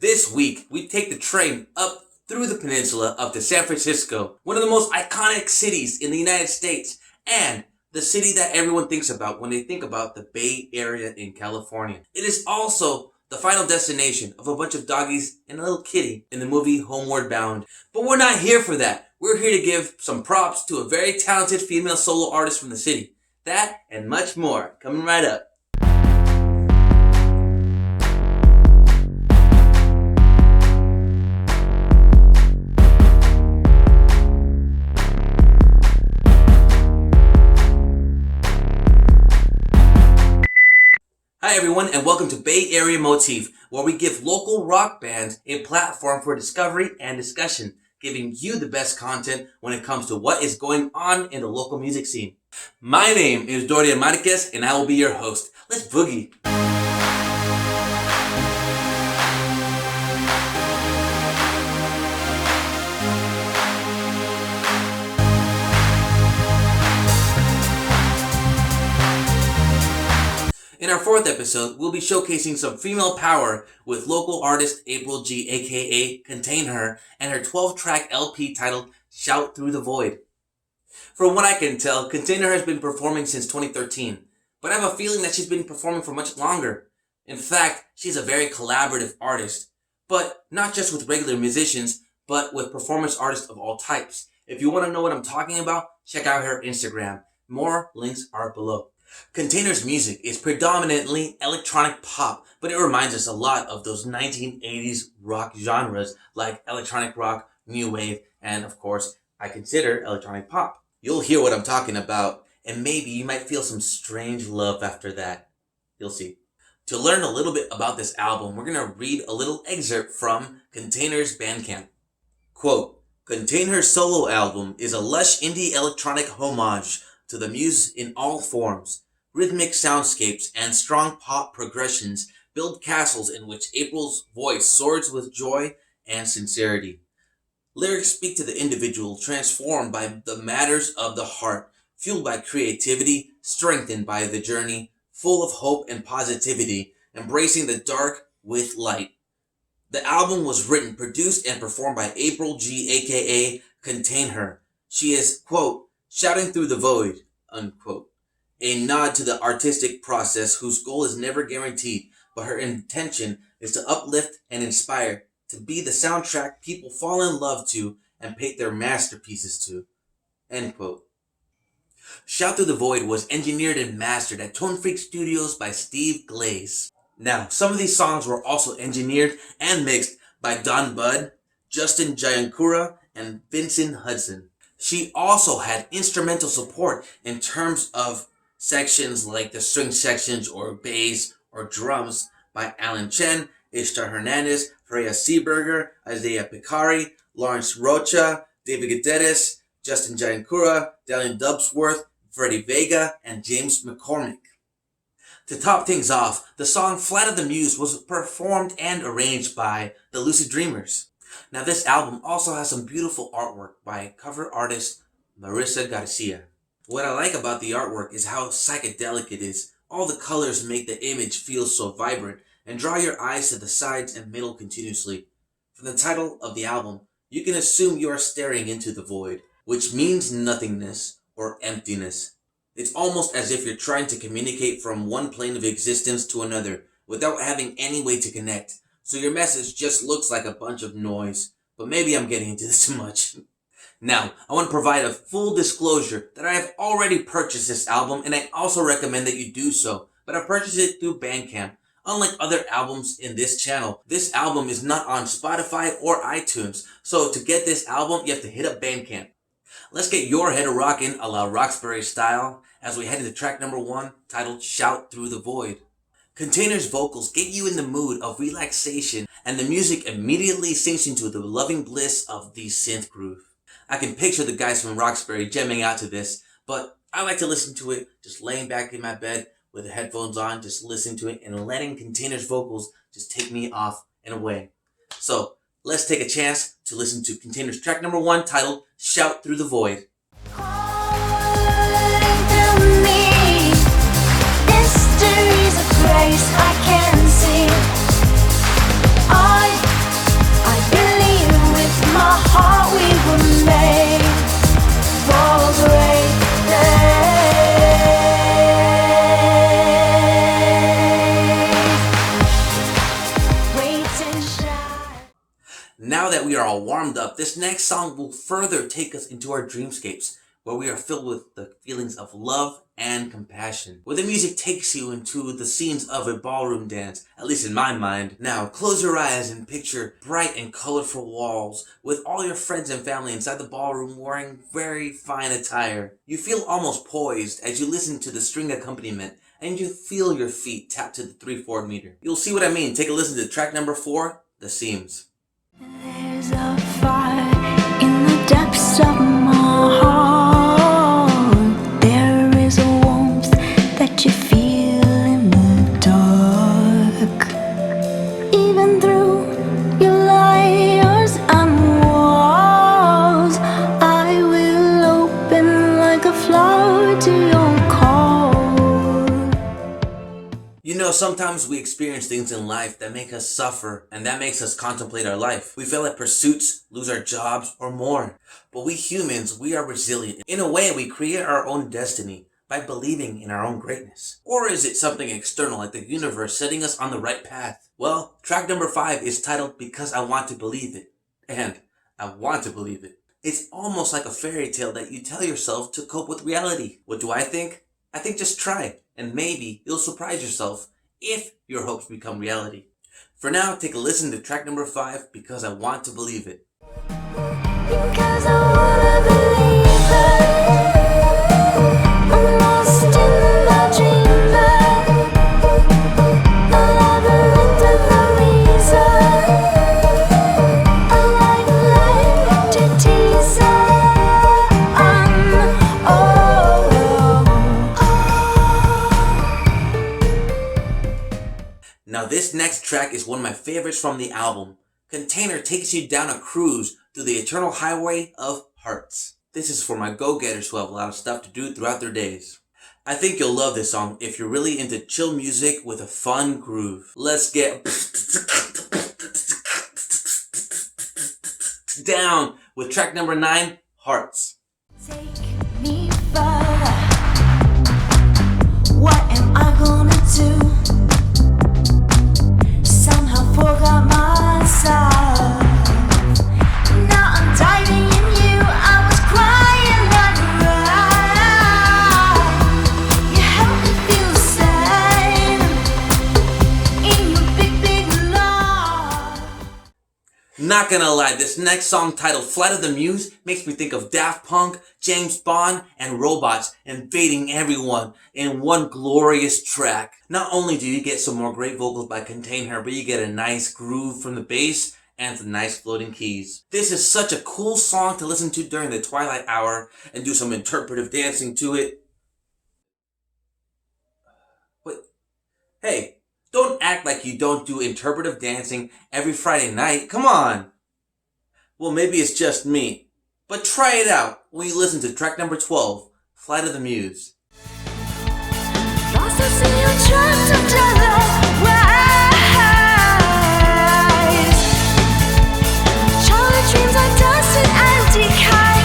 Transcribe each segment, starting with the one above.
This week, we take the train up through the peninsula up to San Francisco, one of the most iconic cities in the United States, and the city that everyone thinks about when they think about the Bay Area in California. It is also the final destination of a bunch of doggies and a little kitty in the movie Homeward Bound. But we're not here for that. We're here to give some props to a very talented female solo artist from the city. That and much more coming right up. Hi everyone, and welcome to Bay Area Motif, where we give local rock bands a platform for discovery and discussion, giving you the best content when it comes to what is going on in the local music scene. My name is Dorian Marquez, and I will be your host. Let's boogie. In our fourth episode, we'll be showcasing some female power with local artist April G, aka Containher, and her 12-track LP titled Shout Through the Void. From what I can tell, Containher has been performing since 2013, but I have a feeling that she's been performing for much longer. In fact, she's a very collaborative artist, but not just with regular musicians, but with performance artists of all types. If you want to know what I'm talking about, check out her Instagram. More links are below. Container's music is predominantly electronic pop, but it reminds us a lot of those 1980s rock genres like electronic rock, new wave, and of course, I consider electronic pop. You'll hear what I'm talking about, and maybe you might feel some strange love after that. You'll see. To learn a little bit about this album, we're going to read a little excerpt from Container's Bandcamp. Quote, Container's solo album is a lush indie electronic homage to the muse in all forms. Rhythmic soundscapes and strong pop progressions build castles in which April's voice soars with joy and sincerity. Lyrics speak to the individual, transformed by the matters of the heart, fueled by creativity, strengthened by the journey, full of hope and positivity, embracing the dark with light. The album was written, produced, and performed by April G, aka Containher. She is, quote, shouting through the void, unquote. A nod to the artistic process whose goal is never guaranteed, but her intention is to uplift and inspire, to be the soundtrack people fall in love to and paint their masterpieces to. End quote. Shout Through the Void was engineered and mastered at Tone Freak Studios by Steve Glaze. Now, some of these songs were also engineered and mixed by Don Budd, Justin Giancura, and Vincent Hudson. She also had instrumental support in terms of sections like the string sections or bass or drums by Alan Chen, Ishtar Hernandez, Freya Seeberger, Isaiah Picari, Lawrence Rocha, David Gutierrez, Justin Giancura, Dalian Dubsworth, Freddie Vega, and James McCormick. To top things off, the song Flight of the Muse was performed and arranged by the Lucid Dreamers. Now this album also has some beautiful artwork by cover artist Marissa Garcia. What I like about the artwork is how psychedelic it is. All the colors make the image feel so vibrant and draw your eyes to the sides and middle continuously. From the title of the album, you can assume you are staring into the void, which means nothingness or emptiness. It's almost as if you're trying to communicate from one plane of existence to another without having any way to connect. So your message just looks like a bunch of noise. But maybe I'm getting into this too much. Now, I want to provide a full disclosure that I have already purchased this album, and I also recommend that you do so, but I purchased it through Bandcamp. Unlike other albums in this channel, this album is not on Spotify or iTunes, so to get this album, you have to hit up Bandcamp. Let's get your head rockin' a la Roxbury style as we head into track number 1, titled Shout Through the Void. Container's vocals get you in the mood of relaxation, and the music immediately sinks into the loving bliss of the synth groove. I can picture the guys from Roxbury jamming out to this, but I like to listen to it just laying back in my bed with the headphones on, just listening to it and letting Container's vocals just take me off and away. So let's take a chance to listen to Container's track number 1 titled Shout Through the Void. Mysteries of grace I can see. I Now that we are all warmed up, this next song will further take us into our dreamscapes, where we are filled with the feelings of love and compassion, where the music takes you into the scenes of a ballroom dance, at least in my mind. Now, close your eyes and picture bright and colorful walls with all your friends and family inside the ballroom wearing very fine attire. You feel almost poised as you listen to the string accompaniment and you feel your feet tap to the 3/4 meter. You'll see what I mean. Take a listen to track number 4, The Seams. There's a fire in the depths of my heart. There is a warmth that you feel in the dark. Even through your liars and walls, I will open like a flower to your call. You know, sometimes we experience things in life that make us suffer, and that makes us contemplate our life. We fail at pursuits, lose our jobs, or more. But we humans, we are resilient. In a way, we create our own destiny by believing in our own greatness. Or is it something external, like the universe setting us on the right path? Well, track number 5 is titled Because I Want to Believe It. And I want to believe it. It's almost like a fairy tale that you tell yourself to cope with reality. What do I think? I think just try, and maybe you'll surprise yourself if your hopes become reality. For now, take a listen to track number 5, Because I Want to Believe It. Because I wanna believe it. I'm lost in my dreamland. A labyrinth of no reason. I like to tease Now this next track is one of my favorites from the album. Containher takes you down a cruise through the eternal highway of hearts. This is for my go-getters who have a lot of stuff to do throughout their days. I think you'll love this song if you're really into chill music with a fun groove. Let's get down with track number 9, Hearts. take me further. What am I gonna do? Somehow forgot myself. Now I'm diving in you. I was crying like a you help me feel the same in your big, big love. Not gonna lie, this next song titled Flight of the Muse makes me think of Daft Punk, James Bond, and robots invading everyone in one glorious track. Not only do you get some more great vocals by Containher, but you get a nice groove from the bass and some nice floating keys. This is such a cool song to listen to during the twilight hour and do some interpretive dancing to it. Wait, hey, don't act like you don't do interpretive dancing every Friday night. Come on. Well, maybe it's just me, but try it out when you listen to track number 12, Flight of the Muse. Lost us in your trapped together ways. Childhood dreams are dust and decay.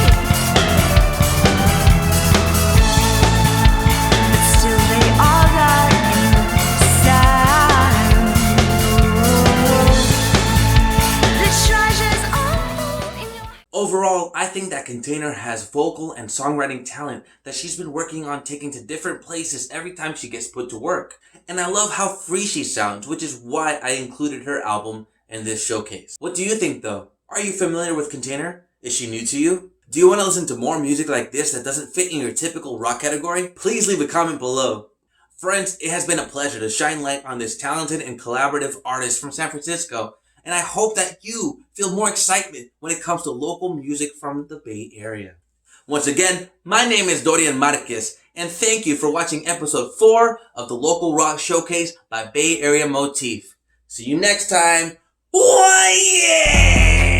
But still they are there inside. The treasures all in your Overall, I think that Containher has vocal and songwriting talent that she's been working on taking to different places every time she gets put to work. And I love how free she sounds, which is why I included her album in this showcase. What do you think though? Are you familiar with Containher? Is she new to you? Do you want to listen to more music like this that doesn't fit in your typical rock category? Please leave a comment below. Friends, it has been a pleasure to shine light on this talented and collaborative artist from San Francisco. And I hope that you feel more excitement when it comes to local music from the Bay Area. Once again, my name is Dorian Marquez, and thank you for watching episode 4 of the Local Rock Showcase by Bay Area Motif. See you next time. Oh yeah!